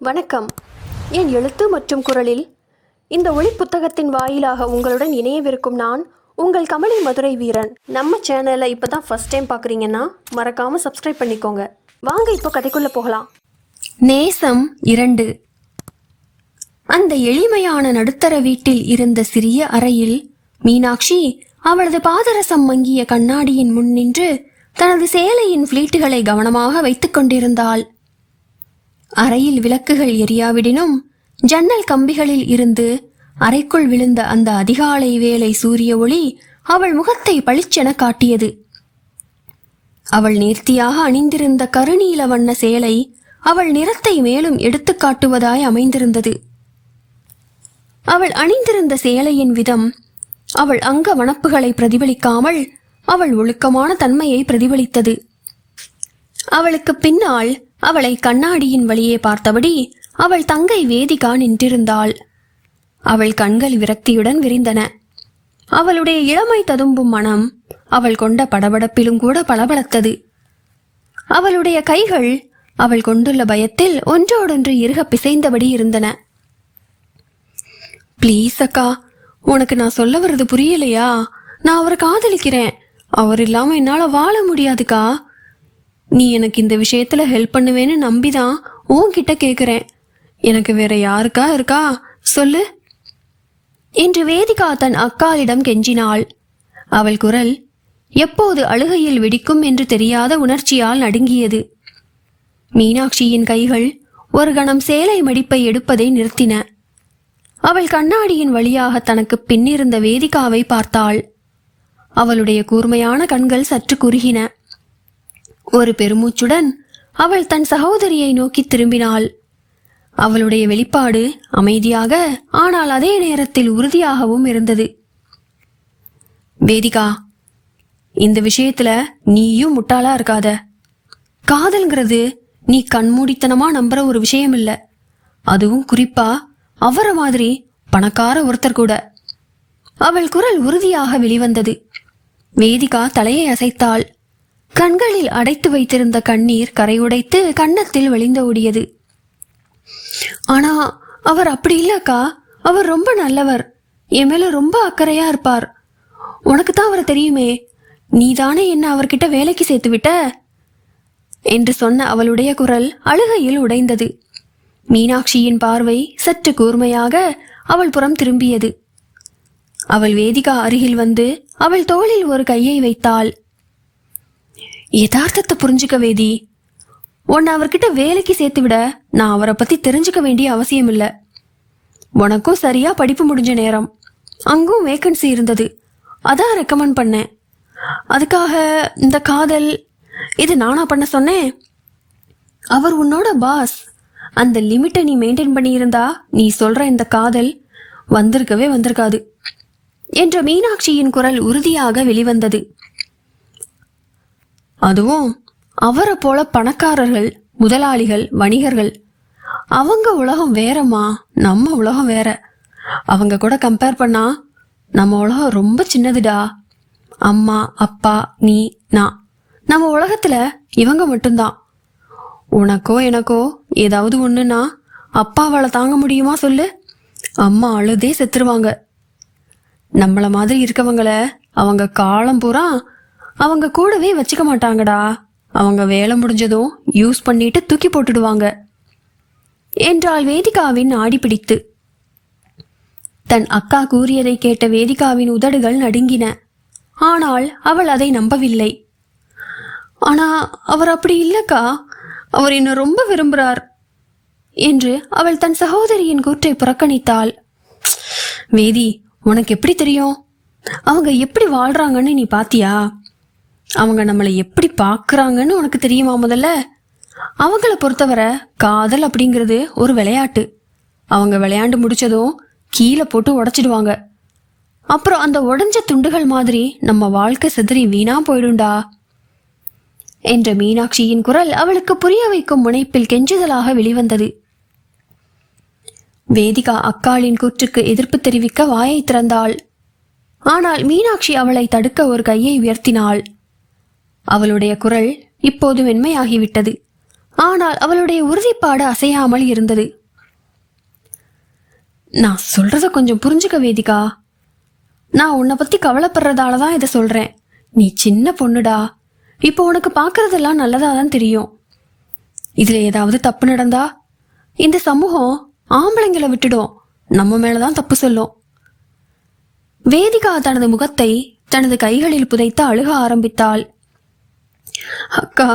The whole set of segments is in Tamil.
வணக்கம். என் எழுத்து மற்றும் குரலில் இந்த ஒளி புத்தகத்தின் வாயிலாக உங்களுடன் இணையவிருக்கும் நான் உங்கள் கமலி மதுரை வீரன். நம்ம சேனலை இப்போ தான் ஃபர்ஸ்ட் டைம் பார்க்குறீங்கன்னா மறக்காமல் சப்ஸ்கிரைப் பண்ணிக்கோங்க. வாங்க இப்போ கதைக்குள்ளே போகலாம். நேசம் 2. அந்த எளிமையான நடுத்தர வீட்டில் இருந்த சிறிய அறையில் மீனாட்சி அவளது பாதரசம் மங்கிய கண்ணாடியின் முன் நின்று தனது சேலையின் ஃபிளீட்டுகளை கவனமாக வைத்துக் கொண்டிருந்தாள். அறையில் விளக்குகள் எரியாவிடினும் ஜன்னல் கம்பிகளில் இருந்து அறைக்குள் விழுந்த அந்த அதிகாலை வேளை சூரிய ஒளி அவள் முகத்தை பளிச்சென காட்டியது. அவள் நேர்த்தியாக அணிந்திருந்த கருநீல வண்ண சேலை அவள் நிறத்தை மேலும் எடுத்து காட்டுவதாய் அமைந்திருந்தது. அவள் அணிந்திருந்த சேலையின் விதம் அவள் அங்க வனப்புகளை பிரதிபலிக்காமல் அவள் ஒழுக்கமான தன்மையை பிரதிபலித்தது. அவளுக்கு பின்னால் அவளை கண்ணாடியின் வழியே பார்த்தபடி அவள் தங்கை வேதிகா நின்றிருந்தாள். அவள் கண்கள் விரக்தியுடன் விரிந்தன. அவளுடைய இளமை ததும்பும் மனம் அவள் கொண்ட படபடப்பிலும் கூட பளபளத்தது. அவளுடைய கைகள் அவள் கொண்டுள்ள பயத்தில் ஒன்றோடொன்று இறுக பிசைந்தபடி இருந்தன. ப்ளீஸ் அக்கா, உனக்கு நான் சொல்ல வர்றது புரியலையா? நான் அவரை காதலிக்கிறேன். அவர் இல்லாம என்னால வாழ முடியாதுக்கா. நீ எனக்கு இந்த விஷயத்துல ஹெல்ப் பண்ணுவேன்னு நம்பிதான் உன்கிட்ட கேக்குறேன். எனக்கு வேற யாருக்கா இருக்கா சொல்லு என்று வேதிகா தன் அக்காளிடம் கெஞ்சினாள். அவள் குரல் எப்போது அழுகையில் வெடிக்கும் என்று தெரியாத உணர்ச்சியால் நடுங்கியது. மீனாட்சியின் கைகள் ஒரு கணம் சேலை மடிப்பை எடுப்பதை நிறுத்தின. அவள் கண்ணாடியின் வழியாக தனக்கு பின்னிருந்த வேதிகாவை பார்த்தாள். அவளுடைய கூர்மையான கண்கள் சற்று குறுகின. ஒரு பெருமூச்சுடன் அவள் தன் சகோதரியை நோக்கி திரும்பினாள். அவளுடைய வெளிப்பாடு அமைதியாக ஆனால் அதே நேரத்தில் உறுதியாகவும் இருந்தது. வேதிகா, இந்த விஷயத்துல நீயும் முட்டாளா இருக்காத. காதல்ங்கிறது நீ கண்மூடித்தனமா நம்புற ஒரு விஷயம் இல்ல. அதுவும் குறிப்பா அவர மாதிரி பணக்கார ஒருத்தர் கூட. அவள் குரல் உறுதியாக வெளிவந்தது. வேதிகா தலையை அசைத்தாள். கண்களில் அடைத்து வைத்திருந்த கண்ணீர் கரையுடைத்து கன்னத்தில் வழிந்து ஓடியது. ஆனா அவர் அப்படி இல்லக்கா. அவர் ரொம்ப நல்லவர். என் மேல ரொம்ப அக்கறையா இருப்பார். உனக்கு தான் அவரை தெரியுமே. நீதானே என்ன அவர்கிட்ட வேலைக்கு சேர்த்து விட்ட என்று சொன்ன அவளுடைய குரல் அழுகையில் உடைந்தது. மீனாட்சியின் பார்வை சற்று கூர்மையாக அவள் புறம் திரும்பியது. அவள் வேதிகா அருகில் வந்து அவள் தோளில் ஒரு கையை வைத்தாள். யதார்த்தத்தை புரிஞ்சுக்க வேதி. உன்னை அவர்கிட்ட வேலைக்கு சேர்த்து விட நான் அவரை பத்தி தெரிஞ்சுக்க வேண்டிய அவசியம் இல்ல. உனக்கும் சரியா படிப்பு முடிஞ்ச நேரம். அங்கும் வேக்கன்சி இருந்தது. அதான் ரெக்கமெண்ட் பண்ணேன். அதுக்காக இந்த காதல் இது நானா பண்ண சொன்னேன்? அவர் உன்னோட பாஸ். அந்த லிமிட்டை நீ மெயின்டைன் பண்ணியிருந்தா நீ சொல்ற இந்த காதல் வந்திருக்கவே வந்திருக்காது என்ற மீனாட்சியின் குரல் உறுதியாக வெளிவந்தது. அதுவும் அவரை போல பணக்காரர்கள், முதலாளிகள், வணிகர்கள், அவங்க உலகம் வேறம்மா, நம்ம உலகம் வேற. அவங்க கூட கம்பேர் பண்ணா நம்ம உலகம் ரொம்ப சின்னதுடா. அம்மா, அப்பா, நீ, நான். நம்ம உலகத்துல இவங்க மட்டும்தான். உனக்கோ எனக்கோ ஏதாவது ஒண்ணுன்னா அப்பாவால தாங்க முடியுமா சொல்லு? அம்மா அழுதே செத்துருவாங்க. நம்மள மாதிரி இருக்கவங்கள அவங்க காலம் பூரா அவங்க கூடவே வச்சுக்க மாட்டாங்கடா. அவங்க வேலை முடிஞ்சதும் யூஸ் பண்ணிட்டு தூக்கி போட்டுடுவாங்க என்றாள் வேதிகாவின் ஆடி பிடித்து. தன் அக்கா கூறியதை கேட்ட வேதிகாவின் உதடுகள் நடுங்கின. ஆனால் அவள் அதை நம்பவில்லை. ஆனா அவர் அப்படி இல்லக்கா. அவர் என்ன ரொம்ப விரும்புறார் என்று அவள் தன் சகோதரியின் கூற்றை புறக்கணித்தாள். வேதி, உனக்கு எப்படி தெரியும்? அவங்க எப்படி வாழ்றாங்கன்னு நீ பாத்தியா? அவங்க நம்மளை எப்படி பாக்குறாங்கன்னு உனக்கு தெரியுமா? முதல்ல அவங்கள பொறுத்தவரை காதல் அப்படிங்கிறது ஒரு விளையாட்டு. அவங்க விளையாண்டு முடிச்சதும் கீழே போட்டு உடைச்சிடுவாங்க. அப்புறம் அந்த உடைஞ்ச துண்டுகள் மாதிரி நம்ம வாழ்க்கை சிதறி வீணா போயிடும்டா என்ற மீனாட்சியின் குரல் அவளுக்கு புரிய வைக்கும் முனைப்பில் கெஞ்சுதலாக வெளிவந்தது. வேதிகா அக்காளின் கூற்றுக்கு எதிர்ப்பு தெரிவிக்க வாயை திறந்தாள். ஆனால் மீனாட்சி அவளை தடுக்க ஒரு கையை உயர்த்தினாள். அவளுடைய குரல் இப்போது மென்மையாகிவிட்டது. ஆனால் அவளுடைய உறுதிப்பாடு அசையாமல் இருந்தது. நான் சொல்றத கொஞ்சம் புரிஞ்சுக்க வேதிகா. நான் உன்னை பத்தி கவலைப்படுறதாலதான் இதை சொல்றேன். நீ சின்ன பொண்ணுடா. இப்போ உனக்கு பாக்குறதெல்லாம் நல்லதாதான் தெரியும். இதுல ஏதாவது தப்பு நடந்தா இந்த சமூகம் ஆம்பளைங்களை விட்டுடும், நம்ம மேலதான் தப்பு சொல்லும். வேதிகா தனது முகத்தை தனது கைகளில் புதைத்து அழுக ஆரம்பித்தாள். அக்கா,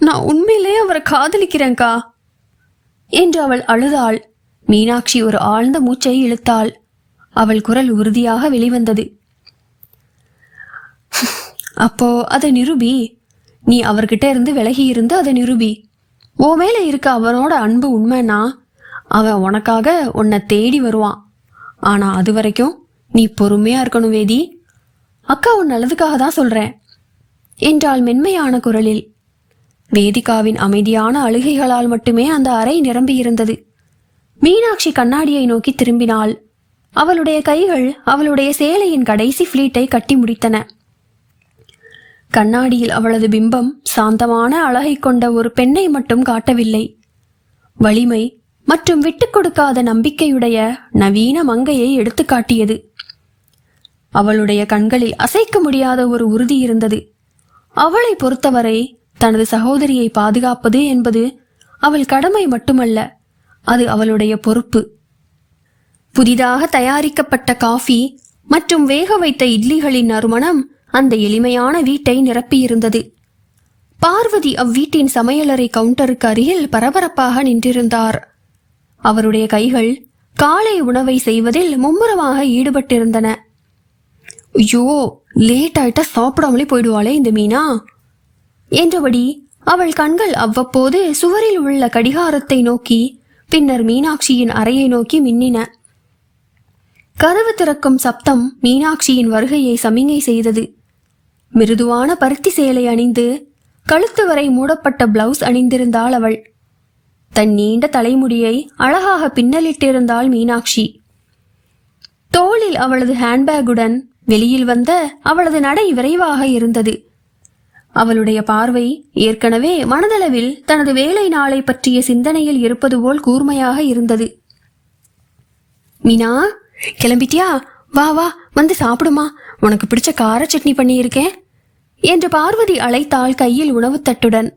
நான் உண்மையிலே அவரை காதலிக்கிறேன்க்கா என்று அவள் அழுதாள். மீனாட்சி ஒரு ஆழ்ந்த மூச்சை இழுத்தாள். அவள் குரல் உறுதியாக வெளிவந்தது. அப்போ அதை நிரூபி. நீ அவர்கிட்ட இருந்து விலகி இருந்து அதை நிரூபி. ஓ மேல இருக்க அவனோட அன்பு உண்மைன்னா அவன் உனக்காக உன்னை தேடி வருவான். ஆனா அது வரைக்கும் நீ பொறுமையா இருக்கணும் வேதி. அக்கா உன் நல்லதுக்காக தான் சொல்றேன் என்றாள் மென்மையான குரலில். வேதிகாவின் அமைதியான அழுகைகளால் மட்டுமே அந்த அறை நிரம்பியிருந்தது. மீனாட்சி கண்ணாடியை நோக்கி திரும்பினாள். அவளுடைய கைகள் அவளுடைய சேலையின் கடைசி ஃபிளீட்டை கட்டி முடித்தன. கண்ணாடியில் அவளது பிம்பம் சாந்தமான அழகை கொண்ட ஒரு பெண்ணை மட்டும் காட்டவில்லை. வலிமை மற்றும் விட்டுக் கொடுக்காத நம்பிக்கையுடைய நவீன மங்கையை எடுத்து காட்டியது. அவளுடைய கண்களில் அசைக்க முடியாத ஒரு உறுதி இருந்தது. அவளை பொறுத்தவரை தனது சகோதரியை பாதுகாப்பது என்பது அவள் கடமை மட்டுமல்ல, அது அவளுடைய பொறுப்பு. புதிதாக தயாரிக்கப்பட்ட காஃபி மற்றும் வேக வைத்த இட்லிகளின் நறுமணம் அந்த எளிமையான வீட்டை நிரப்பியிருந்தது. பார்வதி அவ்வீட்டின் சமையலறை கவுண்டருக்கு அருகில் பரபரப்பாக நின்றிருந்தார். அவருடைய கைகள் காலை உணவை செய்வதில் மும்முரமாக ஈடுபட்டிருந்தன. ஐயோ, லேட் ஆயிட்டா சாப்பிடாமலே போயிடுவாளே இந்த மீனா என்றபடி அவள் கண்கள் அவ்வப்போது சுவரில் உள்ள கடிகாரத்தை நோக்கி பின்னர் மீனாட்சியின் அறையை நோக்கி மின்னின. கதவு திறக்கும் சப்தம் மீனாட்சியின் வருகையை சமிங்கை செய்தது. மிருதுவான பருத்தி சேலை அணிந்து கழுத்து வரை மூடப்பட்ட பிளவுஸ் அணிந்திருந்தாள் அவள். தன் நீண்ட தலைமுடியை அழகாக பின்னலிட்டிருந்தாள் மீனாட்சி. தோளில் அவளது ஹேண்ட்பேக்குடன் வெளியில் வந்த அவளது நடை விரைவாக இருந்தது. அவளுடைய பார்வை ஏற்கனவே மனதளவில் தனது வேலை நாளை பற்றிய சிந்தனையில் இருப்பது போல் கூர்மையாக இருந்தது. மீனா, கிளம்பிட்டியா? வா வா, வந்து சாப்பிடுமா, உனக்கு பிடிச்ச கார சட்னி பண்ணியிருக்கேன் என்று பார்வதி அழைத்தாள் கையில் உணவு தட்டுடன்.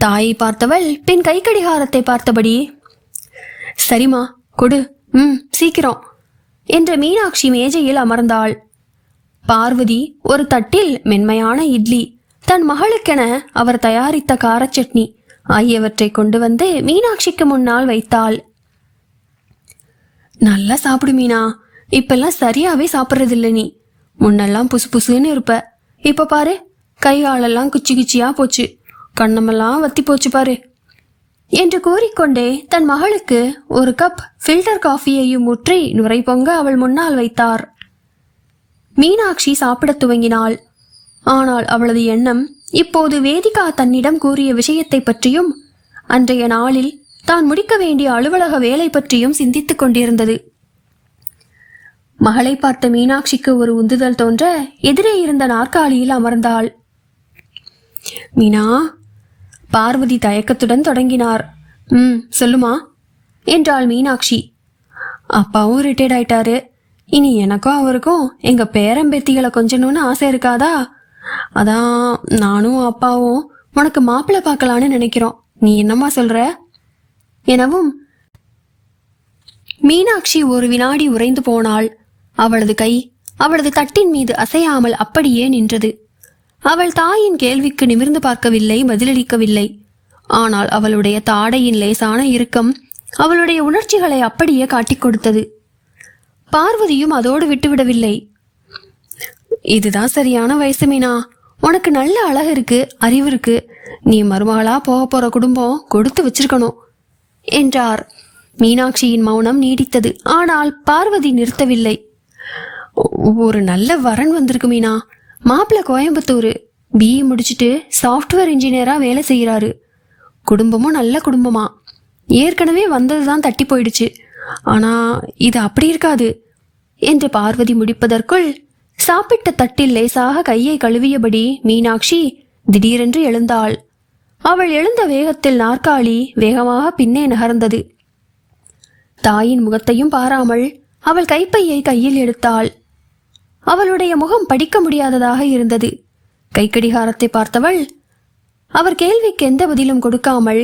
தாயை பார்த்தவள் பின் கை கடிகாரத்தை பார்த்தபடி, சரிம்மா கொடு, சீக்கிரம் என்ற மீனாட்சி மேஜையில் அமர்ந்தாள். பார்வதி ஒரு தட்டில் மென்மையான இட்லி, தன் மகளுக்கென அவர் தயாரித்த காரச்சட்னி ஆகியவற்றை கொண்டு வந்து மீனாட்சிக்கு முன்னால் வைத்தாள். நல்லா சாப்பிடு மீனா, இப்பெல்லாம் சரியாவே சாப்பிட்றதில்ல. நீ முன்னெல்லாம் புசு புசுன்னு இருப்ப, இப்ப பாரு கைகாலெல்லாம் குச்சி குச்சியா போச்சு, கண்ணமெல்லாம் வத்தி போச்சு பாரு என்று கூறிக்கொண்டே தன் மகளுக்கு ஒரு கப் ஃபில்டர் காஃபியையும் ஊற்றி நுரை பொங்க அவள் முன்னால் வைத்தார். மீனாட்சி சாப்பிடத் துவங்கினாள். ஆனால் அவளது எண்ணம் இப்போது வேதிகா தன்னிடம் கூறிய விஷயத்தை பற்றியும் அன்றைய நாளில் தான் முடிக்க வேண்டிய அலுவலக வேலை பற்றியும் சிந்தித்துக் கொண்டிருந்தது. மகளை பார்த்த மீனாட்சிக்கு ஒரு உந்துதல் தோன்ற எதிரே இருந்த நாற்காலியில் அமர்ந்தாள். மீனா, பார்வதி தயக்கத்துடன் தொடங்கினார். சொல்லுமா என்றாள் மீனாட்சி. அப்பாவும் ரிட்டையர்ட் ஆயிட்டாரு, இனி எனக்கும் அவருக்கும் எங்க பேரம்பேத்திகளை கொஞ்சணும்னு ஆசை இருக்காதா? அதான் நானும் அப்பாவும் உனக்கு மாப்பிள்ளை பார்க்கலான்னு நினைக்கிறோம். நீ என்னம்மா சொல்ற எனவும் மீனாட்சி ஒரு வினாடி உறைந்து போனாள். அவளது கை அவளது தட்டின் மீது அசையாமல் அப்படியே நின்றது. அவள் தாயின் கேள்விக்கு நிமிர்ந்து பார்க்கவில்லை, பதிலளிக்கவில்லை. ஆனால் அவளுடைய தாடையின் லேசான இறுக்கம் அவளுடைய உணர்ச்சிகளை அப்படியே காட்டிக் கொடுத்தது. பார்வதியும் அதோடு விட்டுவிடவில்லை. இதுதான் சரியான வயசு மீனா, உனக்கு நல்ல அழகு இருக்கு, அறிவு இருக்கு, நீ மருமகளா போக போற குடும்பம் கொடுத்து வச்சிருக்கணும் என்றார். மீனாட்சியின் மௌனம் நீடித்தது. ஆனால் பார்வதி நிறுத்தவில்லை. ஒரு நல்ல வரன் வந்திருக்கு மீனா. மாப்பிள்ளை கோயம்புத்தூர், பிஇ முடிச்சுட்டு சாஃப்ட்வேர் இன்ஜினியரா வேலை செய்யறாரு. குடும்பமும் நல்ல குடும்பமா. ஏற்கனவே வந்ததுதான் தட்டி போயிடுச்சு. ஆனா இது அப்படி இருக்காது என்று பார்வதி முடிப்பதற்குள் சாப்பிட்ட தட்டில் லேசாக கையை கழுவியபடி மீனாட்சி திடீரென்று எழுந்தாள். அவள் எழுந்த வேகத்தில் நாற்காலி வேகமாக பின்னே நகர்ந்தது. தாயின் முகத்தையும் பாராமல் அவள் கைப்பையை கையில் எடுத்தாள். அவளுடைய முகம் படிக்க முடியாததாக இருந்தது. கைக்கடிகாரத்தை பார்த்தவள் அவர் கேள்விக்கு எந்த பதிலும் கொடுக்காமல்,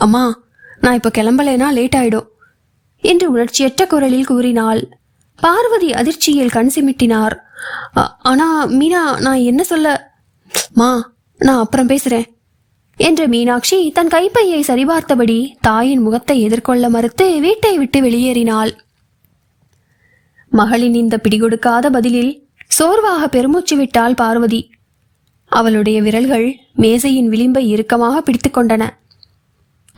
அம்மா, நான் இப்ப கிளம்பலேனா லேட் ஆயிடும் என்று உணர்ச்சியற்ற குரலில் கூறினாள். பார்வதி அதிர்ச்சியில் கண் சிமிட்டினார். ஆனா மீனா, நான் என்ன சொல்ல? மா, நான் அப்புறம் பேசுறேன் என்ற மீனாட்சி தன் கைப்பையை சரிபார்த்தபடி தாயின் முகத்தை எதிர்கொள்ள மறுத்து வீட்டை விட்டு வெளியேறினாள். மகளின் இந்த பிடிகொடுக்காத பதிலில் சோர்வாக பெருமூச்சு விட்டாள் பார்வதி. அவளுடைய விரல்கள் மேசையின் விளிம்பை இறுக்கமாக பிடித்து கொண்டன.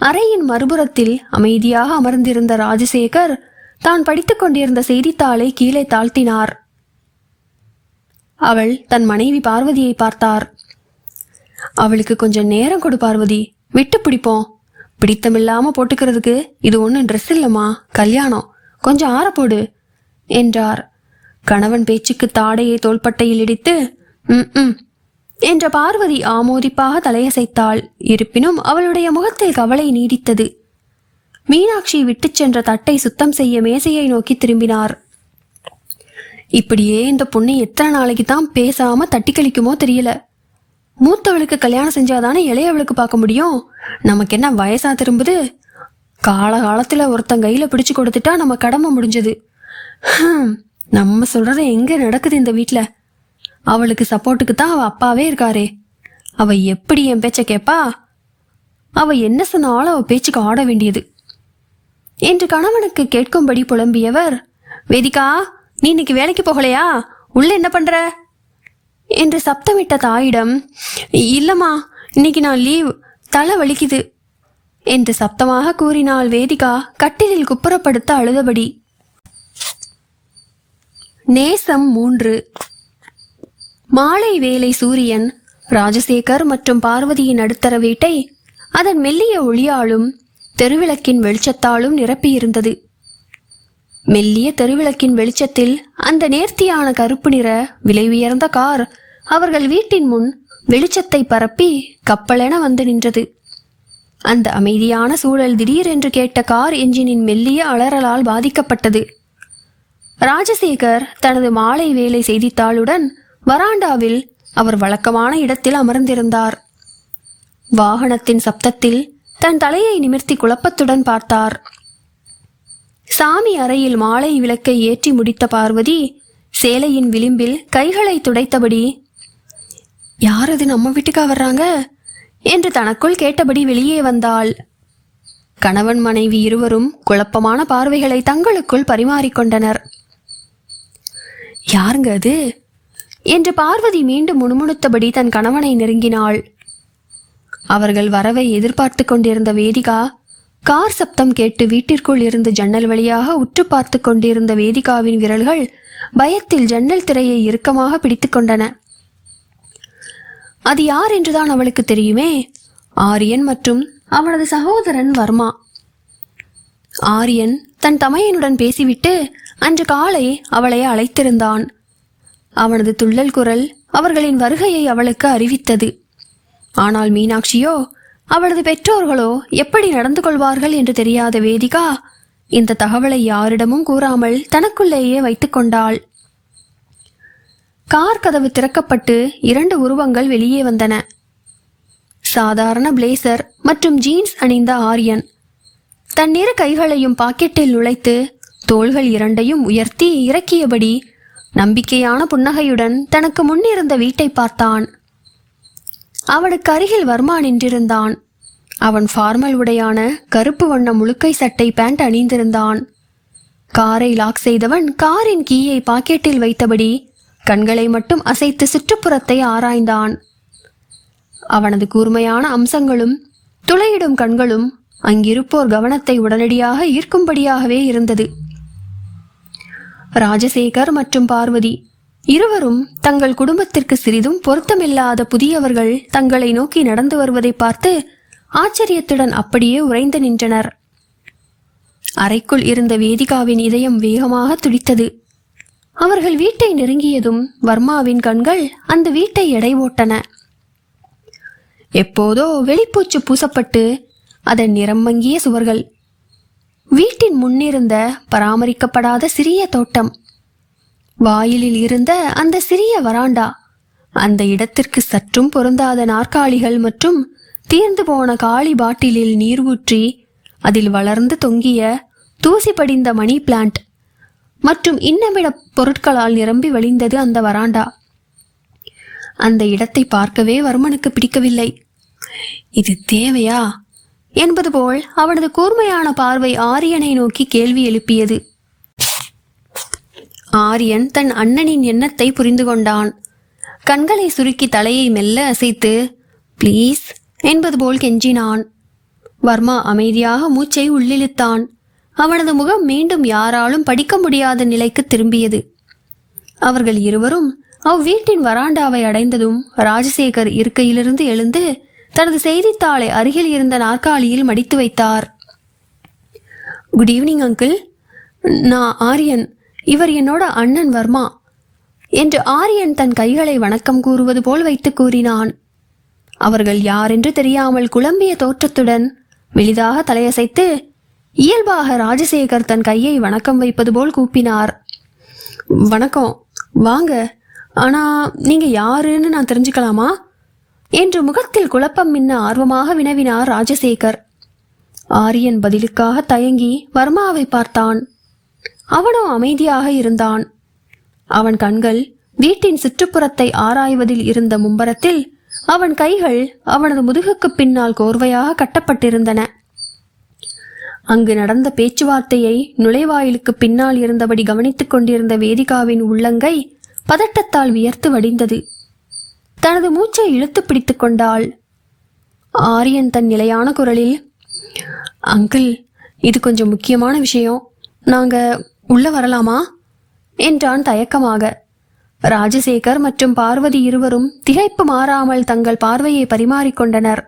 அறையின் மறுபுறத்தில் அமைதியாக அமர்ந்திருந்த ராஜசேகர் தான் படித்துக் கொண்டிருந்த செய்தித்தாளை கீழே தாழ்த்தினார். அவள் தன் மனைவி பார்வதியை பார்த்தார். அவளுக்கு கொஞ்சம் நேரம் கொடு பார்வதி, விட்டு பிடிப்போம். பிடித்தமில்லாம போட்டுக்கிறதுக்கு இது ஒன்றும் ட்ரெஸ் இல்லம்மா, கல்யாணம், கொஞ்சம் ஆறப்போடு என்றார். கணவன் பேச்சுக்கு தாடையை தோள்பட்டையில் இடித்து என்ற பார்வதி ஆமோதிப்பாக தலையசைத்தாள். இருப்பினும் அவளுடைய முகத்தில் கவலை நீடித்தது. மீனாட்சி விட்டுச் சென்ற தட்டை சுத்தம் செய்ய மேசையை நோக்கி திரும்பினார். இப்படியே இந்த பொண்ணு எத்தனை நாளைக்கு தான் பேசாம தட்டி கழிக்குமோ தெரியல. மூத்தவளுக்கு கல்யாணம் செஞ்சாதானே இளையவளுக்கு பார்க்க முடியும். நமக்கு என்ன வயசா திரும்புது? காலகாலத்துல ஒருத்தன் கையில பிடிச்சு கொடுத்துட்டா நம்ம கடமை முடிஞ்சது. நம்ம சொல்றது எங்க நடக்குது இந்த வீட்டுல? அவளுக்கு சப்போர்ட்டுக்கு தான் அவ அப்பாவே இருக்காரே. அவ எப்படி என் பேச்ச கேப்பா? அவ என்ன சொன்னாலும் அவ பேச்சுக்கு ஆட வேண்டியது என்று கணவனுக்கு கேட்கும்படி புலம்பியவர், வேதிகா, நீ இன்னைக்கு வேலைக்கு போகலையா? உள்ள என்ன பண்ற என்று சப்தமிட்ட தாயிடம், இல்லம்மா, இன்னைக்கு நான் லீவ், தலை வலிக்குது என்று சப்தமாக கூறினாள் வேதிகா கட்டிலில் குப்புறப்படுத்த அழுதபடி. நேசம் 3. மாலை வேலை சூரியன் ராஜசேகர் மற்றும் பார்வதியின் நடுத்தர வீட்டை அதன் மெல்லிய ஒளியாலும் தெருவிளக்கின் வெளிச்சத்தாலும் நிரப்பியிருந்தது. மெல்லிய தெருவிளக்கின் வெளிச்சத்தில் அந்த நேர்த்தியான கருப்பு நிற விலை உயர்ந்த கார் அவர்கள் வீட்டின் முன் வெளிச்சத்தை பரப்பி கப்பலென வந்து நின்றது. அந்த அமைதியான சூழல் திடீரென்று கேட்ட கார் என்ஜினின் மெல்லிய அலறலால் பாதிக்கப்பட்டது. ராஜசேகர் தனது மாலை வேலை செய்தித்தாளுடன் வராண்டாவில் அவர் வழக்கமான இடத்தில் அமர்ந்திருந்தார். வாகனத்தின் சப்தத்தில் தன் தலையை நிமிர்த்தி குழப்பத்துடன் பார்த்தார். சாமி அறையில் மாலை விளக்கை ஏற்றி முடித்த பார்வதி சேலையின் விளிம்பில் கைகளை துடைத்தபடி, யார் அது நம்ம வீட்டுக்கா வர்றாங்க என்று தனக்குள் கேட்டபடி வெளியே வந்தாள். கணவன் மனைவி இருவரும் குழப்பமான பார்வைகளை தங்களுக்குள் பரிமாறிக்கொண்டனர். யாருங்க அது என்று பார்வதி மீண்டும் முணுமுணுத்தபடி தன் கணவனை நெருங்கினாள். அவர்கள் வரவை எதிர்பார்த்து கொண்டிருந்த வேதிகா கார் சப்தம் கேட்டு வீட்டிற்குள் இருந்து ஜன்னல் வழியாக உற்று பார்த்து கொண்டிருந்த வேதிகாவின் விரல்கள் பயத்தில் ஜன்னல் திரையை இறுக்கமாக பிடித்துக் கொண்டன. அது யார் என்றுதான் அவளுக்கு தெரியுமே. ஆரியன் மற்றும் அவனது சகோதரன் வர்மா. ஆரியன் தன் தமையனுடன் பேசிவிட்டு அன்று காலை அவளை அழைத்திருந்தான். அவனது துள்ளல் குரல் அவர்களின் வருகையை அவளுக்கு அறிவித்தது. ஆனால் மீனாட்சியோ அவளது பெற்றோர்களோ எப்படி நடந்து கொள்வார்கள் என்று தெரியாத வேதிகா இந்த தகவலை யாரிடமும் கூறாமல் தனக்குள்ளேயே வைத்துக் கொண்டாள். கார் கதவு திறக்கப்பட்டு 2 உருவங்கள் வெளியே வந்தன. சாதாரண பிளேசர் மற்றும் ஜீன்ஸ் அணிந்த ஆரியன் தன் இரு கைகளையும் பாக்கெட்டில் நுழைத்து தோள்கள் 2ஐயும் உயர்த்தி இறக்கியபடி நம்பிக்கையான புன்னகையுடன் தனக்கு முன்னிருந்த வீட்டை பார்த்தான். அவனுக்கு அருகில் வர்மா நின்றிருந்தான். அவன் ஃபார்மல் உடையான கருப்பு வண்ண முழுக்கை சட்டை பேண்ட் அணிந்திருந்தான். காரை லாக் செய்தவன் காரின் கீயை பாக்கெட்டில் வைத்தபடி கண்களை மட்டும் அசைத்து சுற்றுப்புறத்தை ஆராய்ந்தான். அவனது கூர்மையான அம்சங்களும் துளையிடும் கண்களும் அங்கிருப்போர் கவனத்தை உடனடியாக ஈர்க்கும்படியாகவே இருந்தது. ராஜசேகர் மற்றும் பார்வதி இருவரும் தங்கள் குடும்பத்திற்கு சிறிதும் பொருத்தமில்லாத புதியவர்கள் தங்களை நோக்கி நடந்து வருவதை பார்த்து ஆச்சரியத்துடன் அப்படியே உறைந்து நின்றனர். அறைக்குள் இருந்த வேதிகாவின் இதயம் வேகமாக துடித்தது. அவர்கள் வீட்டை நெருங்கியதும் வர்மாவின் கண்கள் அந்த வீட்டை எடை ஓட்டன. எப்போதோ வெளிப்பூச்சு பூசப்பட்டு அதன் நிறம் மங்கிய சுவர்கள். வீட்டின் முன்னிருந்த பராமரிக்கப்படாத சிறிய தோட்டம், வாயிலில் இருந்த அந்த சிறிய வராண்டா, அந்த இடத்திற்கு சற்றும் பொருந்தாத நாற்காலிகள் மற்றும் தீர்ந்து போன காலி பாட்டிலில் நீர் ஊற்றி அதில் வளர்ந்து தொங்கிய தூசி படிந்த மணி பிளான்ட் மற்றும் இன்னமிட பொருட்களால் நிரம்பி வழிந்தது அந்த வராண்டா. அந்த இடத்தை பார்க்கவே வர்மனுக்கு பிடிக்கவில்லை. இது தேவையா என்பது போல் அவனது கூர்மையான பார்வை ஆரியனை நோக்கி கேள்வி எழுப்பியது. ஆரியன் தன் அண்ணனின் எண்ணத்தை புரிந்து கொண்டான். கண்களை சுருக்கி தலையை மெல்ல அசைத்து ப்ளீஸ் என்பது போல் கெஞ்சினான். வர்மா அமைதியாக மூச்சை உள்ளிழுத்தான். அவனது முகம் மீண்டும் யாராலும் படிக்க முடியாத நிலைக்கு திரும்பியது. அவர்கள் இருவரும் அவ்வீட்டின் வராண்டாவை அடைந்ததும் ராஜசேகர் இருக்கையிலிருந்து எழுந்து தனது செய்தித்தாளை அருகில் இருந்த நாற்காலியில் மடித்து வைத்தார். குட் ஈவினிங் அங்கிள், நான் ஆரியன், இவர் என்னோட அண்ணன் வர்மா என்று ஆரியன் தன் கைகளை வணக்கம் கூறுவது போல் வைத்து கூறினான். அவர்கள் யாரென்று தெரியாமல் குழம்பிய தோற்றத்துடன் மெலிதாக தலையசைத்து இயல்பாக ராஜசேகர் தன் கையை வணக்கம் வைப்பது போல் கூப்பினார். வணக்கம், வாங்க, ஆனா நீங்க யாருன்னு நான் தெரிஞ்சுக்கலாமா என்று முகத்தில் குழப்பம் மின்ன ஆர்வமாக வினவினார் ராஜசேகர். ஆரியன் பதிலுக்காக தயங்கி வர்மாவை பார்த்தான். அவனோ அமைதியாக இருந்தான். அவன் கண்கள் வீட்டின் சுற்றுப்புறத்தை ஆராய்வதில் இருந்த மும்பரத்தில் அவன் கைகள் அவனது முதுகுக்கு பின்னால் கோர்வையாக கட்டப்பட்டிருந்தன. அங்கு நடந்த பேச்சுவார்த்தையை நுழைவாயிலுக்கு பின்னால் இருந்தபடி கவனித்துக் கொண்டிருந்த வேதிகாவின் உள்ளங்கை பதட்டத்தால் வியர்த்து வடிந்தது. தனது மூச்சை இழுத்து பிடித்துக் கொண்டாள். ஆரியன் தன் நிலையான குரலில், அங்கிள், இது கொஞ்சம் முக்கியமான விஷயம், நாங்க உள்ள வரலாமா என்றான் தயக்கமாக. ராஜசேகர் மற்றும் பார்வதி இருவரும் திகைப்பு மாறாமல் தங்கள் பார்வையை பரிமாறிக்கொண்டனர்.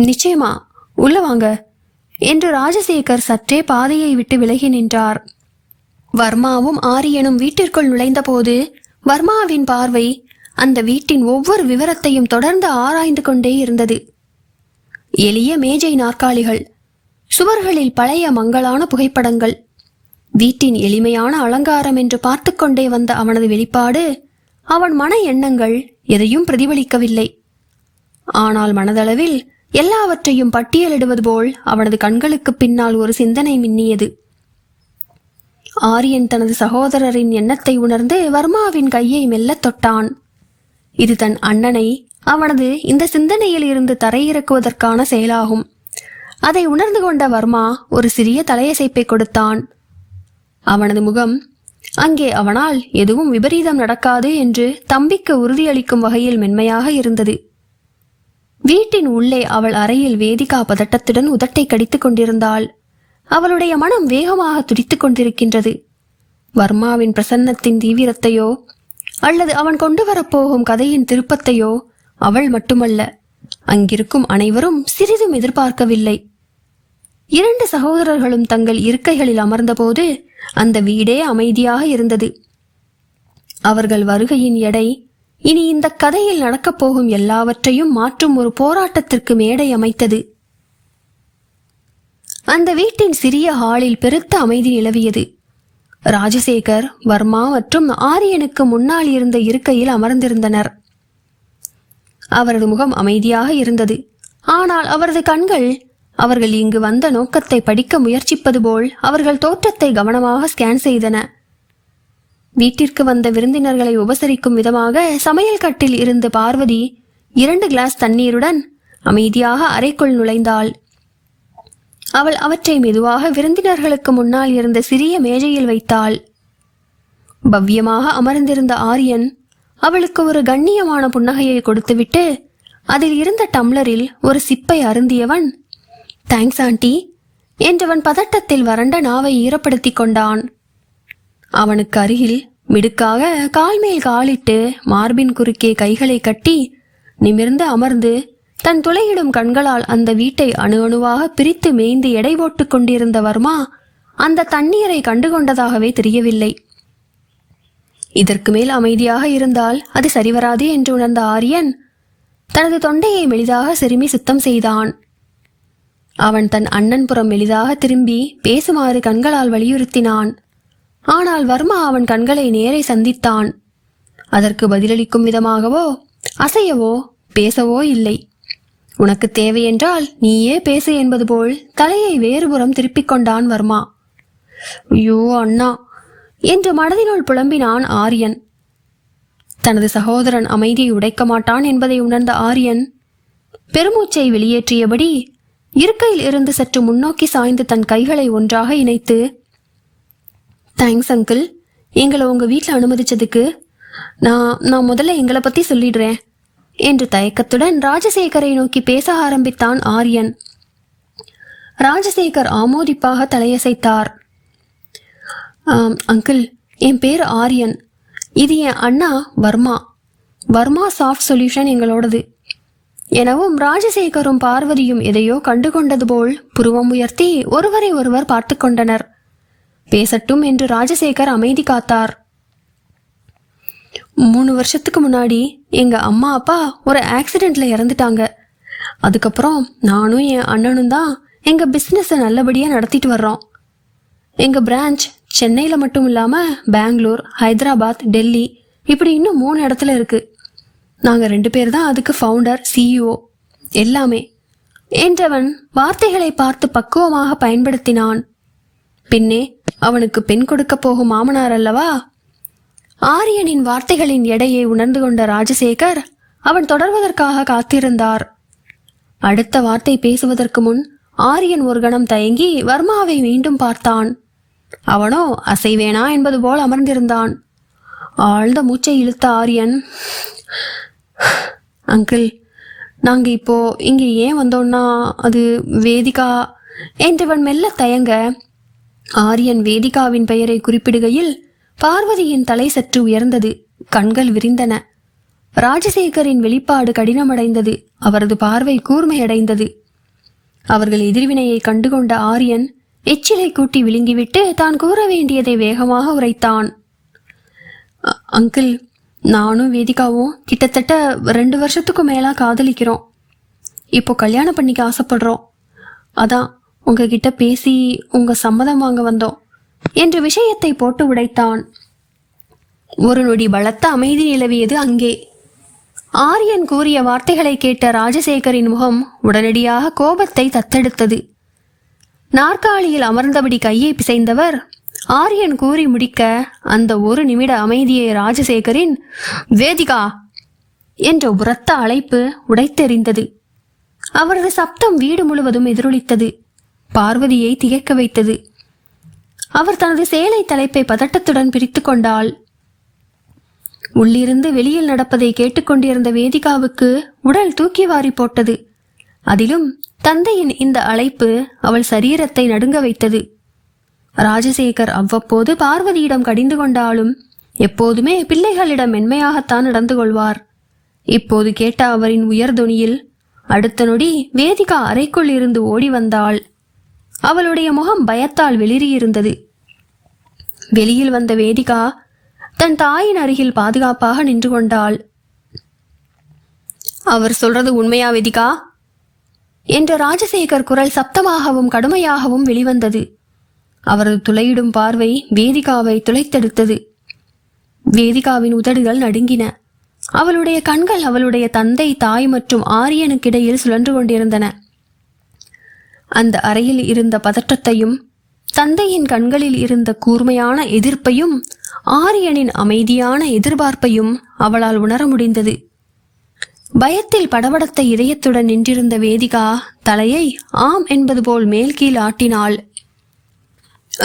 நிச்சயமா, உள்ள வாங்க என்று ராஜசேகர் சற்றே பாதையை விட்டு விலகி நின்றார். வர்மாவும் ஆரியனும் வீட்டிற்குள் நுழைந்தபோது வர்மாவின் பார்வை அந்த வீட்டின் ஒவ்வொரு விவரத்தையும் தொடர்ந்து ஆராய்ந்து கொண்டே இருந்தது. எளிய மேஜை நாற்காலிகள், சுவர்களில் பழைய மங்கலான புகைப்படங்கள், வீட்டின் எளிமையான அலங்காரம் என்று பார்த்து கொண்டே வந்த அவனது வெளிப்பாடு அவன் மன எண்ணங்கள் எதையும் பிரதிபலிக்கவில்லை. ஆனால் மனதளவில் எல்லாவற்றையும் பட்டியலிடுவது போல் அவனது கண்களுக்கு பின்னால் ஒரு சிந்தனை மின்னியது. ஆரியன் தனது சகோதரரின் எண்ணத்தை உணர்ந்து வர்மாவின் கையை மெல்ல தொட்டான். இது தன் அண்ணனை அவனது இந்த சிந்தனையில் இருந்து தரையிறக்குவதற்கான செயலாகும். அதை உணர்ந்து கொண்ட வர்மா ஒரு சிறிய தலையசைப்பை கொடுத்தான். அவனது முகம் அங்கே அவனால் எதுவும் விபரீதம் நடக்காது என்று தம்பிக்கு உறுதியளிக்கும் வகையில் மென்மையாக இருந்தது. வீட்டின் உள்ளே அவள் அறையில் வேதிகா பதட்டத்துடன் உதட்டை கடித்துக் கொண்டிருந்தாள். அவளுடைய மனம் வேகமாக துடித்துக் கொண்டிருக்கின்றது. வர்மாவின் பிரசன்னத்தின் தீவிரத்தையோ அல்லது அவன் கொண்டு வரப்போகும் கதையின் திருப்பத்தையோ அவள் மட்டுமல்ல, அங்கிருக்கும் அனைவரும் சிறிதும் எதிர்பார்க்கவில்லை. இரண்டு சகோதரர்களும் தங்கள் இருக்கைகளில் அமர்ந்தபோது அந்த வீடே அமைதியாக இருந்தது. அவர்கள் வருகையின் எடை இனி இந்த கதையில் நடக்கப் போகும் எல்லாவற்றையும் மாற்றும் ஒரு போராட்டத்திற்கு மேடை அமைத்தது. அந்த வீட்டின் சிறிய ஹாலில் பெருத்த அமைதி நிலவியது. ராஜசேகர், வர்மா மற்றும் ஆரியனுக்கு முன்னால் இருந்த இருக்கையில் அமர்ந்திருந்தனர். அவரது முகம் அமைதியாக இருந்தது. ஆனால் அவரது கண்கள் அவர்கள் இங்கு வந்த நோக்கத்தை படிக்க முயற்சிப்பது போல் அவர்கள் தோற்றத்தை கவனமாக ஸ்கேன் செய்தன. வீட்டிற்கு வந்த விருந்தினர்களை உபசரிக்கும் விதமாக சமையல் கட்டில் இருந்து பார்வதி 2 கிளாஸ் தண்ணீருடன் அமைதியாக அறைக்குள் நுழைந்தாள். அவள் அவற்றை மெதுவாக விருந்தினர்களுக்கு முன்னால் இருந்த சிறிய மேஜையில் வைத்தாள். பவ்யமாக அமர்ந்திருந்த ஆரியன் அவளுக்கு ஒரு கண்ணியமான புன்னகையை கொடுத்துவிட்டு அதில் இருந்த டம்ளரில் ஒரு சிப்பை அருந்தியவன், தேங்க்ஸ் ஆண்டி என்றவன் பதட்டத்தில் வறண்ட நாவை ஈரப்படுத்தி கொண்டான். அவனுக்கு அருகில் மிடுக்காக கால் மேல் காலிட்டு மார்பின் குறுக்கே கைகளை கட்டி நிமிர்ந்து அமர்ந்து தன் துளையிடும் கண்களால் அந்த வீட்டை அணு அணுவாக பிரித்து மேய்ந்து எடை போட்டுக் கொண்டிருந்த வர்மா அந்த தண்ணீரை கண்டுகொண்டதாகவே தெரியவில்லை. இதற்கு மேல் அமைதியாக இருந்தால் அது சரிவராது என்று உணர்ந்த ஆரியன், தனது தொண்டையை மெலிதாக செருமி சுத்தம் செய்தான். அவன் தன் அண்ணன் புறம் மெலிதாக திரும்பி பேசுமாறு கண்களால் வலியுறுத்தினான். ஆனால் வர்மா அவன் கண்களை நேரே சந்தித்தான். அதற்கு பதிலளிக்கும் விதமாகவோ அசையவோ பேசவோ இல்லை. உனக்கு தேவையென்றால் நீயே பேசு என்பது போல் தலையை வேறுபுறம் திருப்பிக் கொண்டான் வர்மா. ஐயோ அண்ணா என்று மனதினுள் புலம்பினான் ஆரியன். தனது சகோதரன் அமைதியை உடைக்க மாட்டான் என்பதை உணர்ந்த ஆரியன் பெருமூச்சை வெளியேற்றியபடி இருக்கையில் இருந்து சற்று முன்னோக்கி சாய்ந்து தன் கைகளை ஒன்றாக இணைத்து, தேங்க்ஸ் அங்கிள், எங்களை உங்க வீட்டில் அனுமதிச்சதுக்கு. நான் முதல்ல எங்களை பத்தி சொல்லிடுறேன் என்று தயக்கத்துடன் ராஜசேகரை நோக்கி பேச ஆரம்பித்தான் ஆரியன். ராஜசேகர் ஆமோதிப்பாக தலையசைத்தார். அங்கிள், என் பேர் ஆரியன். இது என் அண்ணா வர்மா. வர்மா சாஃப்ட் சொல்யூஷன் எங்களோடது எனவும் ராஜசேகரும் பார்வதியும் எதையோ கண்டுகொண்டது போல் புருவம் உயர்த்தி ஒருவரை ஒருவர் பார்த்து கொண்டனர். பேசட்டும் என்று ராஜசேகர் அமைதி காத்தார். 3 வருஷத்துக்கு முன்னாடி எங்க அம்மா அப்பா ஒரு ஆக்சிடென்ட்ல இறந்துட்டாங்க. அதுக்கப்புறம் நானும் என் அண்ணனும் தான் எங்க பிசினஸ் நல்லபடியா நடத்திட்டு வர்றோம். எங்க பிரான்ச் சென்னையில மட்டும் இல்லாம பெங்களூர், ஹைதராபாத், டெல்லி இப்படி இன்னும் 3 இடத்துல இருக்கு. நாங்க 2 பேர் தான் அதுக்கு ஃபவுண்டர், CEO எல்லாமே என்றவன் வார்த்தைகளை பார்த்து பக்குவமாக பயன்படுத்தினான். பின்னே அவனுக்கு பெண் கொடுக்க போகும் மாமனார் அல்லவா? ஆரியனின் வார்த்தைகளின் எடையை உணர்ந்து கொண்ட ராஜசேகர் அவன் தொடர்வதற்காக காத்திருந்தார். அடுத்த வார்த்தை பேசுவதற்கு முன் ஆரியன் ஒரு கணம் தயங்கி வர்மாவை மீண்டும் பார்த்தான். அவனோ அசைவேனா என்பது போல் அமர்ந்திருந்தான். ஆழ்ந்த மூச்சை இழுத்த ஆரியன், அங்கிள், நாங்க இப்போ இங்க ஏன் வந்தோம்னா அது வேதிகா என்றவன் மெல்ல தயங்க ஆரியன் வேதிகாவின் பெயரை குறிப்பிடுகையில் பார்வதியின் தலை சற்று உயர்ந்தது. கண்கள் விரிந்தன. ராஜசேகரின் வெளிப்பாடு கடினமடைந்தது. அவரது பார்வை கூர்மையடைந்தது. அவர்கள் எதிர்வினையை கண்டுகொண்ட ஆரியன் எச்சிலை கூட்டி விழுங்கிவிட்டு தான் கூற வேண்டியதை வேகமாக உரைத்தான். அங்கிள், நானும் வேதிகாவும் கிட்டத்தட்ட 2 வருஷத்துக்கும் மேலா காதலிக்கிறோம். இப்போ கல்யாணம் பண்ணிக்க ஆசைப்படுறோம். அதான் உங்ககிட்ட பேசி உங்க சம்மதம் வாங்க வந்தோம் என்று விஷயத்தை போட்டு உடைத்தான். ஒரு நொடி பலத்த அமைதி நிலவியது அங்கே. ஆரியன் கூறிய வார்த்தைகளை கேட்ட ராஜசேகரின் முகம் உடனடியாக கோபத்தை தத்தெடுத்தது. நாற்காலியில் அமர்ந்தபடி கையை பிசைந்தவர் ஆரியன் கூறி முடிக்க அந்த 1 நிமிட அமைதியை ராஜசேகரின் வேதிகா என்ற உரத்த அழைப்பு உடைத்தெறிந்தது. அவரது சப்தம் வீடு முழுவதும் எதிரொலித்தது. பார்வதியை திகைக்க வைத்தது. அவர் தனது சேலை தலைப்பை பதட்டத்துடன் பிரித்து கொண்டாள். உள்ளிருந்து வெளியில் நடப்பதை கேட்டுக்கொண்டிருந்த வேதிகாவுக்கு உடல் தூக்கி வாரி போட்டது. அதிலும் தந்தையின் இந்த அழைப்பு அவள் சரீரத்தை நடுங்க வைத்தது. ராஜசேகர் அவ்வப்போது பார்வதியிடம் கடிந்து கொண்டாலும் எப்போதுமே பிள்ளைகளிடம் மென்மையாகத்தான் நடந்து கொள்வார். இப்போது கேட்ட அவரின் உயர்தொனியில் அடுத்த நொடி வேதிகா அறைக்குள் இருந்து ஓடி வந்தாள். அவளுடைய முகம் பயத்தால் வெளிரியிருந்தது. வெளியில் வந்த வேதிகா தன் தாயின் அருகில் பாதுகாப்பாக நின்று கொண்டாள். அவர் சொல்றது உண்மையா வேதிகா என்ற ராஜசேகர் குரல் சப்தமாகவும் கடுமையாகவும் வெளிவந்தது. அவரது துளையிடும் பார்வை வேதிகாவை துளைத்தெடுத்தது. வேதிகாவின் உதடுகள் நடுங்கின. அவளுடைய கண்கள் அவளுடைய தந்தை, தாய் மற்றும் ஆரியனுக்கிடையில் சுழன்று கொண்டிருந்தன. அந்த அறையில் இருந்த பதற்றத்தையும் தந்தையின் கண்களில் இருந்த கூர்மையான எதிர்ப்பையும் ஆரியனின் அமைதியான எதிர்பார்ப்பையும் அவளால் உணர முடிந்தது. பயத்தில் படபடத்த இதயத்துடன் நின்றிருந்த வேதிகா தலையை ஆம் என்பது போல் மேல் கீழ் ஆட்டினாள்.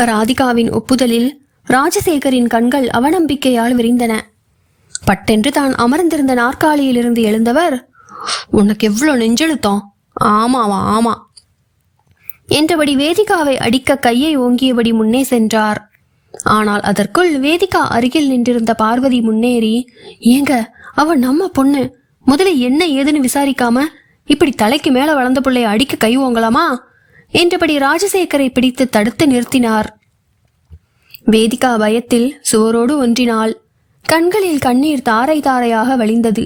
ராதிகாவின் ஒப்புதலில் ராஜசேகரின் கண்கள் அவநம்பிக்கையால் விரிந்தன. பட்டென்று தான் அமர்ந்திருந்த நாற்காலியில் இருந்து எழுந்தவர், உனக்கு எவ்வளோ நெஞ்செழுத்தம், ஆமாவா ஆமா என்றபடி வேதிகாவை அடிக்க கையை ஓங்கியபடி முன்னே சென்றார். ஆனால் அதற்குள் வேதிகா அருகில் நின்றிருந்த பார்வதி முன்னேறி, ஏங்க அவ நம்ம பொண்ணு, முதல்ல என்ன ஏதுன்னு விசாரிக்காம இப்படி தலைக்கு மேல வளர்ந்த பிள்ளைய அடிக்க கை ஓங்கலாமா என்றபடி ராஜசேகரை பிடித்து தடுத்து நிறுத்தினார். வேதிகா பயத்தில் சுவரோடு ஒன்றினாள். கண்களில் கண்ணீர் தாரை தாரையாக வழிந்தது.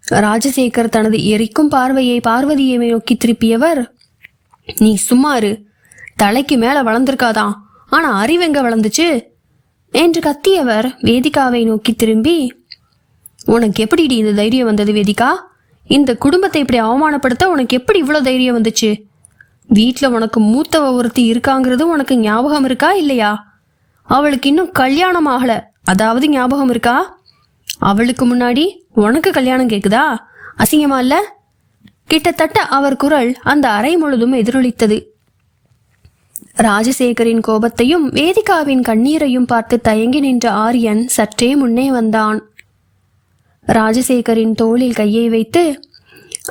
ராஜசேகர் தனது எரிக்கும் பார்வையை பார்வதியை நோக்கி திருப்பியவர், நீ சும்மாரு, தலைக்கு மேல வளர்ந்திருக்காதான், ஆனா அறிவெங்க வளர்ந்துச்சு என்று கத்தியவர் வேதிகாவை நோக்கி திரும்பி, உனக்கு எப்படி இந்த தைரியம் வந்தது வேதிகா? இந்த குடும்பத்தை இப்படி அவமானப்படுத்த உனக்கு எப்படி இவ்வளவு தைரியம் வந்துச்சு? வீட்டுல உனக்கு மூத்தவ ஒருத்தி இருக்காங்கிறது உனக்கு ஞாபகம் இருக்கா இல்லையா? அவளுக்கு இன்னும் கல்யாணம் ஆகல, அதாவது ஞாபகம் இருக்கா? அவளுக்கு முன்னாடி உனக்கு கல்யாணம் கேக்குதா? அசிங்கமா இல்ல? கிட்டத்தட்ட அவர் குரல் அந்த அறை முழுதும் எதிரொலித்தது. ராஜசேகரின் கோபத்தையும் வேதிகாவின் கண்ணீரையும் பார்த்து தயங்கி நின்ற ஆரியன் சற்றே முன்னே வந்தான். ராஜசேகரின் தோளில் கையை வைத்து,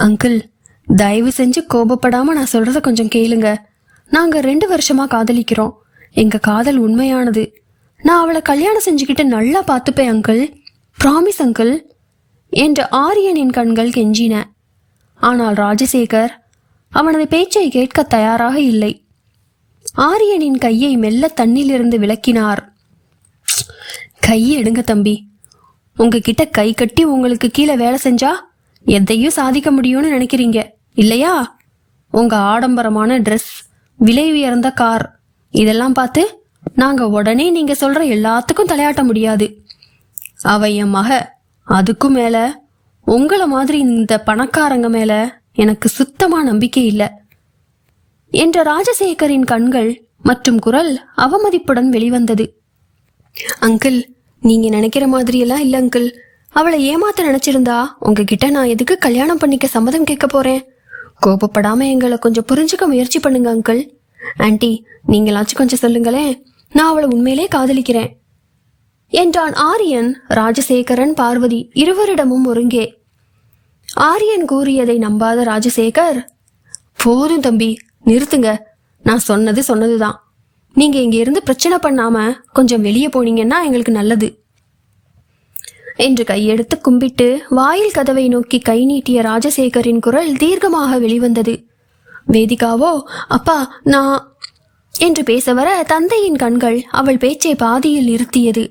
அங்கிள், தயவு செஞ்சு கோபப்படாம நான் சொல்றத கொஞ்சம் கேளுங்க. நாங்க 2 வருஷமா காதலிக்கிறோம். எங்க காதல் உண்மையானது. நான் அவளை கல்யாணம் செஞ்சுக்கிட்டு நல்லா பார்த்துப்பேன் அங்கிள், ப்ராமிஸ் அங்கிள் என்ற ஆரியனின் கண்கள் கெஞ்சின. ஆனால் ராஜசேகர் அவனது பேச்சை கேட்க தயாராக இல்லை. ஆரியனின் கையை மெல்ல தண்ணிலிருந்து விலக்கினார். கையை எடுங்க தம்பி. உங்ககிட்ட கை கட்டி உங்களுக்கு கீழே வேலை செஞ்சா எதையும் சாதிக்க முடியும்னு நினைக்கிறீங்க இல்லையா? உங்க ஆடம்பரமான ட்ரெஸ், விலை உயர்ந்த கார், இதெல்லாம் பார்த்து நாங்க உடனே நீங்க சொல்ற எல்லாத்துக்கும் தலையாட்ட முடியாது. அவ என் மக. அதுக்கும் மேல உங்கள மாதிரி இந்த பணக்காரங்க மேல எனக்கு சுத்தமா நம்பிக்கை இல்லை என்ற ராஜசேகரின் கண்கள் மற்றும் குரல் அவமதிப்புடன் வெளிவந்தது. அங்கிள், நீங்க நினைக்கிற மாதிரியெல்லாம் இல்ல அங்கிள். அவளை ஏமாத்த நினைச்சிருந்தா உங்ககிட்ட நான் எதுக்கு கல்யாணம் பண்ணிக்க சம்மதம் கேட்க போறேன்? கோபப்படாம எங்களை கொஞ்சம் புரிஞ்சுக்க முயற்சி பண்ணுங்க அங்கிள். ஆன்ட்டி, நீங்களாச்சும் கொஞ்சம் சொல்லுங்களேன். நான் அவளை உண்மையிலே காதலிக்கிறேன் என்றான் ஆரியன். ராஜசேகரன் பார்வதி இருவரிடமும் ஒருங்கே. ஆரியன் கூறியதை நம்பாத ராஜசேகர், போதும் தம்பி, நிறுத்துங்க. நான் சொன்னதுதான். நீங்க இங்க இருந்து பிரச்சனை பண்ணாம கொஞ்சம் வெளியே போனீங்கன்னா எங்களுக்கு நல்லது என்று கையெடுத்து கும்பிட்டு வாயில் கதவை நோக்கி கை நீட்டிய ராஜசேகரின் குரல் தீர்க்கமாக வெளிவந்தது. வேதிகாவோ, அப்பா நான் என்று பேச வர தந்தையின் கண்கள் அவள் பேச்சை பாதியில் நிறுத்தியது.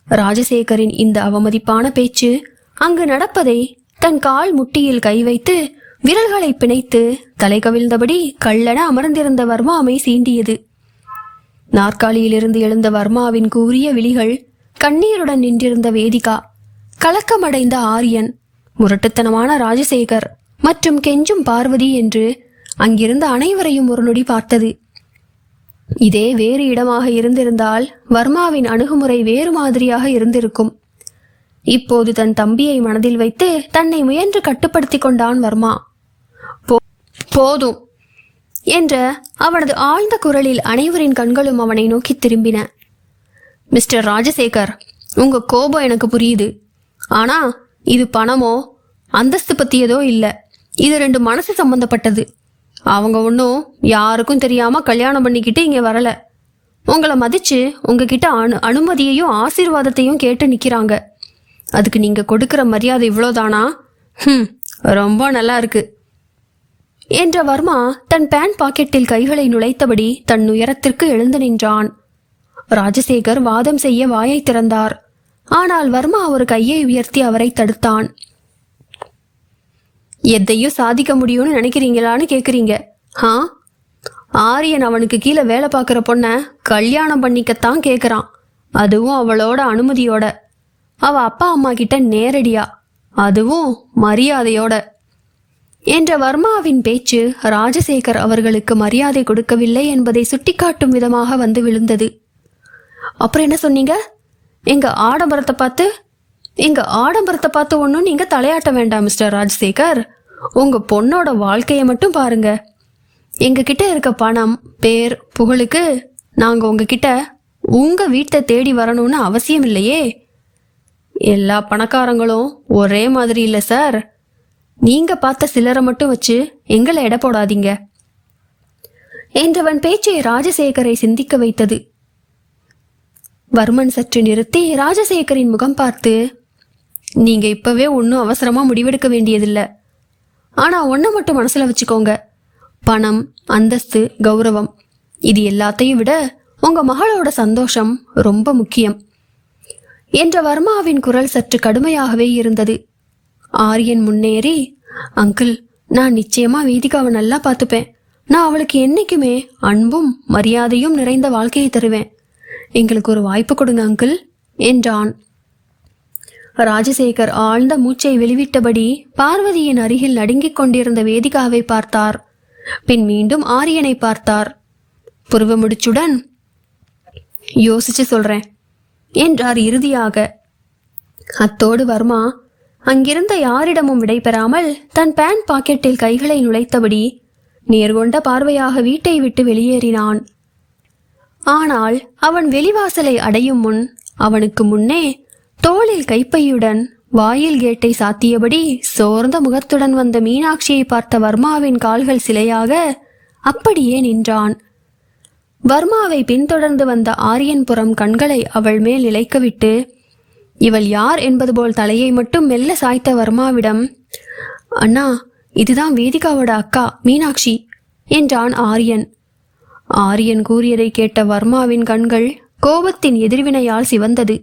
ராஜசேகரின் இந்த அவமதிப்பான பேச்சு அங்கு நடப்பதை தன் கால் முட்டியில் கை வைத்து விரல்களை பிணைத்து தலை கவிழ்ந்தபடி கள்ளென அமர்ந்திருந்த வர்மாவை சீண்டியது. நாற்காலியிலிருந்து எழுந்த வர்மாவின் கூரிய விழிகள், கண்ணீருடன் நின்றிருந்த வேதிகா, கலக்கமடைந்த ஆரியன், முரட்டுத்தனமான ராஜசேகர் மற்றும் கெஞ்சும் பார்வதி என்று அங்கிருந்த அனைவரையும் ஒரு நொடி பார்த்தது. இதே வேறு இடமாக இருந்திருந்தால் வர்மாவின் அணுகுமுறை வேறு மாதிரியாக இருந்திருக்கும். இப்போது தன் தம்பியை மனதில் வைத்து தன்னை முயன்று கட்டுப்படுத்தி கொண்டான் வர்மா. போதும் என்ற அவனது ஆழ்ந்த குரலில் அனைவரின் கண்களும் அவனை நோக்கி திரும்பின. மிஸ்டர் ராஜசேகர், உங்க கோபம் எனக்கு புரியுது. ஆனா இது பணமோ அந்தஸ்து பத்தியதோ இல்ல. இது 2 மனசு சம்பந்தப்பட்டது. அவங்க ஒன்றும் யாருக்கும் தெரியாம கல்யாணம் பண்ணிக்கிட்டு இங்க வரல. உங்களை மதிச்சு உங்ககிட்ட அனுமதியையும் ஆசீர்வாதத்தையும் கேட்டு நிக்கிறாங்க. அதுக்கு நீங்க கொடுக்கிற மரியாதை இவ்வளோதானா? ரொம்ப நல்லா இருக்கு என்ற வர்மா தன் பேண்ட் பாக்கெட்டில் கைகளை நுழைத்தபடி தன் உயரத்திற்கு எழுந்து நின்றான். ராஜசேகர் வாதம் செய்ய வாயை திறந்தார். ஆனால் வர்மா ஒரு கையை உயர்த்தி அவரை தடுத்தான். எதையும் சாதிக்க முடியும்னு நினைக்கிறீங்களான்னு கேக்குறீங்க? ஆரியன் அவனுக்கு கீழே வேலை பார்க்குற பொண்ண கல்யாணம் பண்ணிக்கத்தான் கேக்குறான். அதுவும் அவளோட அனுமதியோட, அவ அப்பா அம்மா கிட்ட நேரடியா, அதுவும் மரியாதையோட என்ற வர்மாவின் பேச்சு ராஜசேகர் அவர்களுக்கு மரியாதை கொடுக்கவில்லை என்பதை சுட்டிக்காட்டும் விதமாக வந்து விழுந்தது. அப்புறம் என்ன சொன்னீங்க? எங்க ஆடம்பரத்தை பார்த்து ஒன்றும் நீங்க தலையாட்ட வேண்டாம் மிஸ்டர் ராஜசேகர். உங்க பொண்ணோட வாழ்க்கையை மட்டும் பாருங்க. எங்க கிட்ட இருக்க பணம், பேர், புகழுக்கு நாங்க உங்ககிட்ட உங்க வீட்டை தேடி வரணும்னு அவசியம் இல்லையே. எல்லா பணக்காரங்களும் ஒரே மாதிரி இல்லை சார். நீங்க பார்த்த சிலரை மட்டும் வச்சு எங்களை எடை போடாதீங்க என்றவன் பேச்சை ராஜசேகரை சிந்திக்க வைத்தது. வர்மன் சற்று நிறுத்தி ராஜசேகரின் முகம் பார்த்து, நீங்க இப்பவே ஒன்னும் அவசரமா முடிவெடுக்க வேண்டியதில்லை. ஆனா ஒன்ன மட்டும் மனசுல வச்சுக்கோங்க. பணம், அந்தஸ்து, கௌரவம், இது எல்லாத்தையும் விட உங்க மகளோட சந்தோஷம் ரொம்ப முக்கியம் என்ற வர்மாவின் குரல் சற்று கடுமையாகவே இருந்தது. ஆரியன் முன்னேறி, அங்கிள், நான் நிச்சயமா வேதிகாவை நல்லா பார்த்துப்பேன். நான் அவளுக்கு என்னைக்குமே அன்பும் மரியாதையும் நிறைந்த வாழ்க்கையை தருவேன். எங்களுக்கு ஒரு வாய்ப்பு கொடுங்க அங்கிள் என்றான். ராஜசேகர் ஆழ்ந்த மூச்சை வெளிவிட்டபடி பார்வதியின் அருகில் நடுங்கிக் கொண்டிருந்த வேதிகாவை பார்த்தார். பின் மீண்டும் ஆரியனை பார்த்தார். புருவ முடிச்சுடன், யோசிச்சு சொல்றேன் என்றார் இறுதியாக. அத்தோடு வர்மா அங்கிருந்த யாரிடமும் விடைபெறாமல் தன் பேண்ட் பாக்கெட்டில் கைகளை நுழைத்தபடி நேர்கொண்ட பார்வையாக வீட்டை விட்டு வெளியேறினான். ஆனால் அவன் வெளிவாசலை அடையும் முன் அவனுக்கு முன்னே தோளில் கைப்பையுடன் வாயில் கேட்டை சாத்தியபடி சோர்ந்த முகத்துடன் வந்த மீனாட்சியை பார்த்த வர்மாவின் கால்கள் சிலையாக அப்படியே நின்றான். வர்மாவை பின்தொடர்ந்து வந்த ஆரியன் புறம் கண்களை அவள் மேல் நிலைக்கவிட்டு இவள் யார் என்பது போல் தலையை மட்டும் மெல்ல சாய்த்த வர்மாவிடம், அண்ணா, இதுதான் வேதிகாவோட அக்கா மீனாட்சி என்றான் ஆரியன். ஆரியன் கூறியதை கேட்ட வர்மாவின் கண்கள் கோபத்தின் எதிர்வினையால் சிவந்தது.